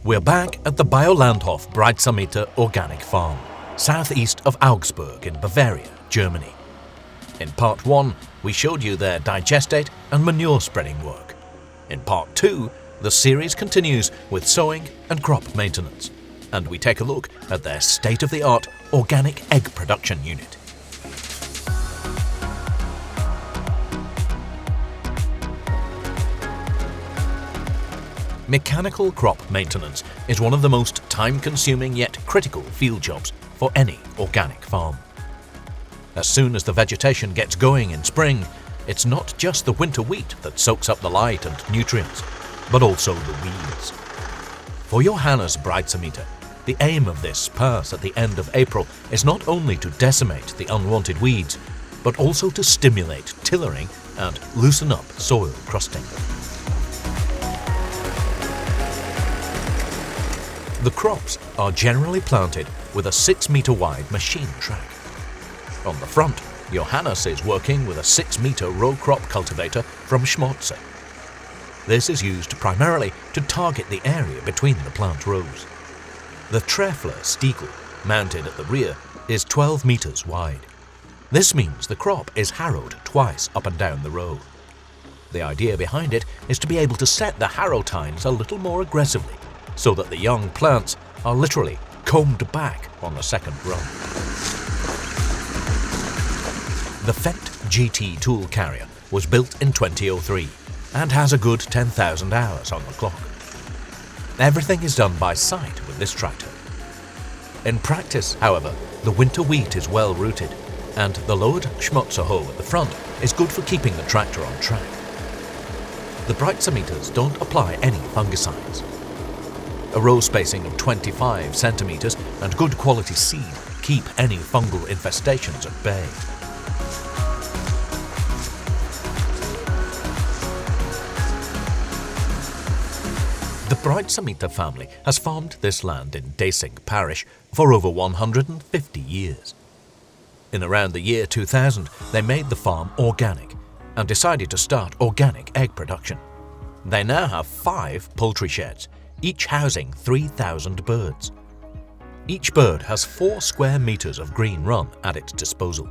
We're back at the Biolandhof Breitsameter organic farm, southeast of Augsburg in Bavaria, Germany. In part 1, we showed you their digestate and manure spreading work. In part 2, the series continues with sowing and crop maintenance, and we take a look at their state-of-the-art organic egg production unit. Mechanical crop maintenance is one of the most time-consuming yet critical field jobs for any organic farm. As soon as the vegetation gets going in spring, it's not just the winter wheat that soaks up the light and nutrients, but also the weeds. For Johannes Breitsameter, the aim of this pass at the end of April is not only to decimate the unwanted weeds, but also to stimulate tillering and loosen up soil crusting. The crops are generally planted with a 6-meter wide machine track. On the front, Johannes is working with a 6-meter row crop cultivator from Schmotze. This is used primarily to target the area between the plant rows. The Treffler Stiegel, mounted at the rear, is 12 meters wide. This means the crop is harrowed twice up and down the row. The idea behind it is to be able to set the harrow tines a little more aggressively, so that the young plants are literally combed back on the second run. The Fendt GT Tool Carrier was built in 2003 and has a good 10,000 hours on the clock. Everything is done by sight with this tractor. In practice, however, the winter wheat is well rooted, and the lowered Schmotze hoe at the front is good for keeping the tractor on track. The Breitsameters don't apply any fungicides. A row spacing of 25 centimeters and good quality seed keep any fungal infestations at bay. The Breitsameter family has farmed this land in Dasing parish for over 150 years. In around the year 2000, they made the farm organic and decided to start organic egg production. They now have 5 poultry sheds, each housing 3,000 birds. Each bird has 4 square meters of green run at its disposal.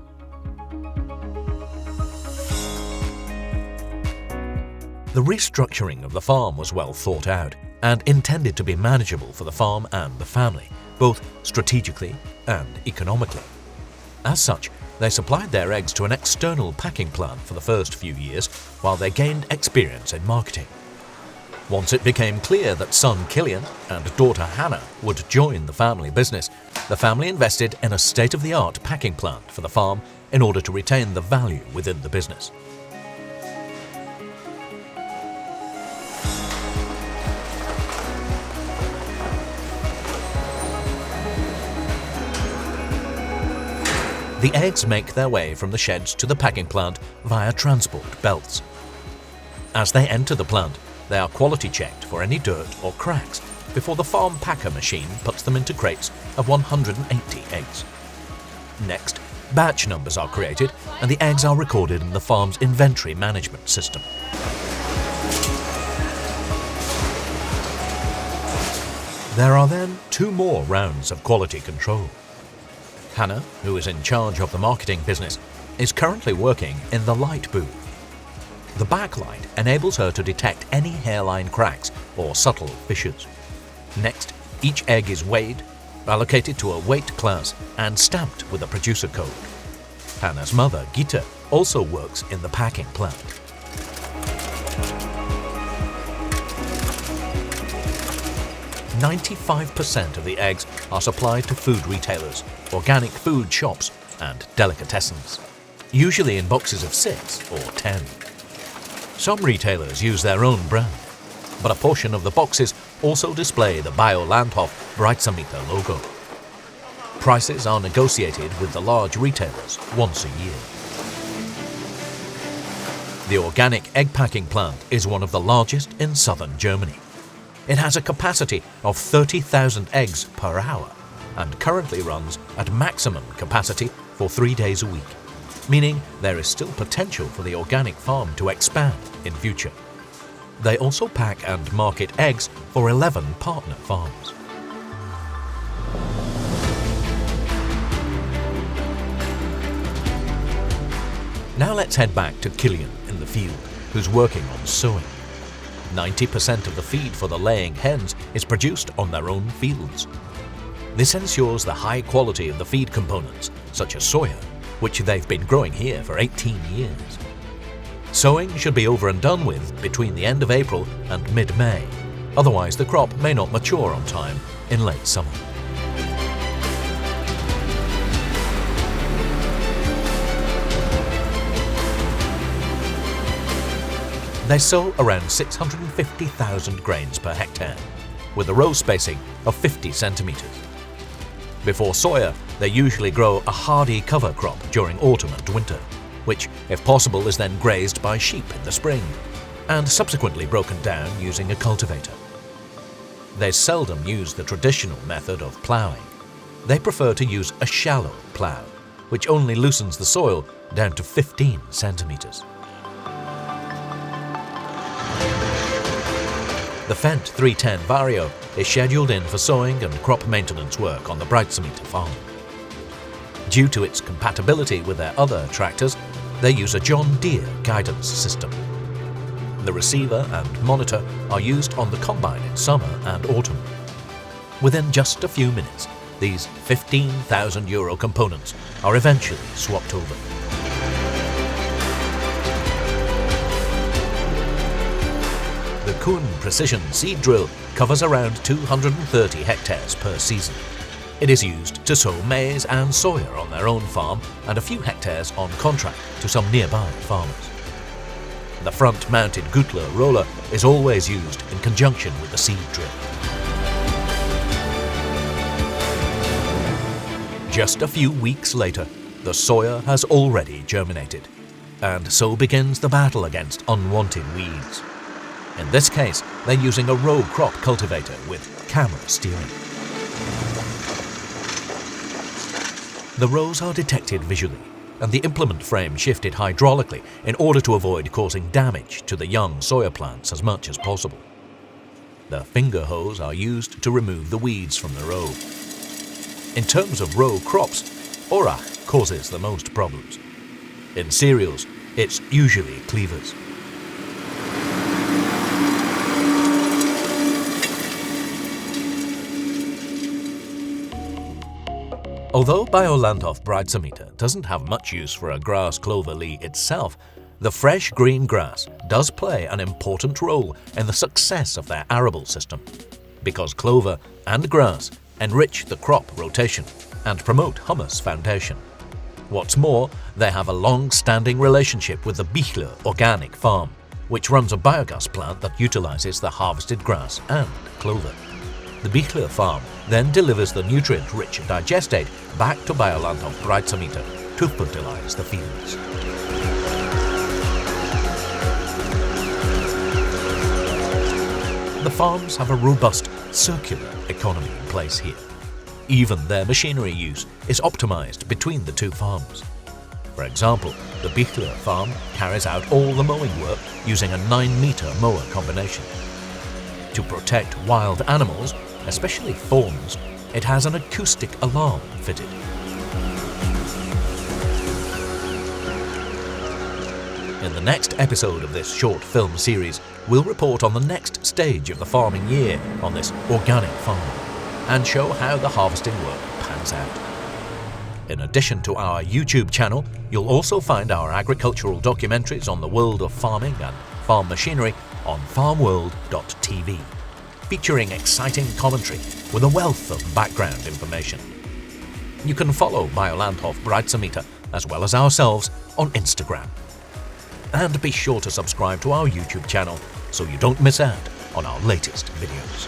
The restructuring of the farm was well thought out and intended to be manageable for the farm and the family, both strategically and economically. As such, they supplied their eggs to an external packing plant for the first few years while they gained experience in marketing. Once it became clear that son Killian and daughter Hannah would join the family business, the family invested in a state-of-the-art packing plant for the farm in order to retain the value within the business. The eggs make their way from the sheds to the packing plant via transport belts. As they enter the plant, they are quality checked for any dirt or cracks before the farm packer machine puts them into crates of 180 eggs. Next, batch numbers are created and the eggs are recorded in the farm's inventory management system. There are then 2 more rounds of quality control. Hannah, who is in charge of the marketing business, is currently working in the light booth. The backlight enables her to detect any hairline cracks or subtle fissures. Next, each egg is weighed, allocated to a weight class and stamped with a producer code. Hannah's mother, Gitta, also works in the packing plant. "95% of the eggs are supplied to food retailers, organic food shops and delicatessens, usually in boxes of 6 or 10. Some retailers use their own brand, but a portion of the boxes also display the Biolandhof Breitsameter logo. Prices are negotiated with the large retailers once a year. The organic egg packing plant is one of the largest in southern Germany. It has a capacity of 30,000 eggs per hour and currently runs at maximum capacity for 3 days a week, meaning there is still potential for the organic farm to expand in future. They also pack and market eggs for 11 partner farms. Now let's head back to Killian in the field, who's working on sowing. 90% of the feed for the laying hens is produced on their own fields. This ensures the high quality of the feed components, such as soya, which they've been growing here for 18 years. Sowing should be over and done with between the end of April and mid-May, otherwise the crop may not mature on time in late summer. They sow around 650,000 grains per hectare, with a row spacing of 50 centimetres. Before soya, they usually grow a hardy cover crop during autumn and winter, which, if possible, is then grazed by sheep in the spring, and subsequently broken down using a cultivator. They seldom use the traditional method of ploughing. They prefer to use a shallow plough, which only loosens the soil down to 15 centimetres. The Fendt 310 Vario is scheduled in for sowing and crop maintenance work on the Breitsameter farm. Due to its compatibility with their other tractors, they use a John Deere guidance system. The receiver and monitor are used on the combine in summer and autumn. Within just a few minutes, these €15,000 components are eventually swapped over. The Kuhn Precision Seed Drill covers around 230 hectares per season. It is used to sow maize and soya on their own farm and a few hectares on contract to some nearby farmers. The front-mounted Gutler roller is always used in conjunction with the seed drill. Just a few weeks later, the soya has already germinated, and so begins the battle against unwanted weeds. In this case, they're using a row crop cultivator with camera steering. The rows are detected visually, and the implement frame shifted hydraulically in order to avoid causing damage to the young soya plants as much as possible. The finger hoes are used to remove the weeds from the row. In terms of row crops, orach causes the most problems. In cereals, it's usually cleavers. Although Biolandhof Breitsameter doesn't have much use for a grass clover lea itself, the fresh green grass does play an important role in the success of their arable system, because clover and grass enrich the crop rotation and promote humus foundation. What's more, they have a long-standing relationship with the Bichler Organic Farm, which runs a biogas plant that utilizes the harvested grass and clover. The Bichler farm then delivers the nutrient-rich digestate back to Biolandhof Breitsameter to fertilize the fields. The farms have a robust circular economy in place here. Even their machinery use is optimized between the two farms. For example, the Bichler farm carries out all the mowing work using a 9-meter mower combination. To protect wild animals, especially fawns, it has an acoustic alarm fitted. In the next episode of this short film series, we'll report on the next stage of the farming year on this organic farm and show how the harvesting work pans out. In addition to our YouTube channel, you'll also find our agricultural documentaries on the world of farming and farm machinery on farmworld.tv. featuring exciting commentary with a wealth of background information. You can follow Biolandhof Breitsameter as well as ourselves on Instagram. And be sure to subscribe to our YouTube channel so you don't miss out on our latest videos.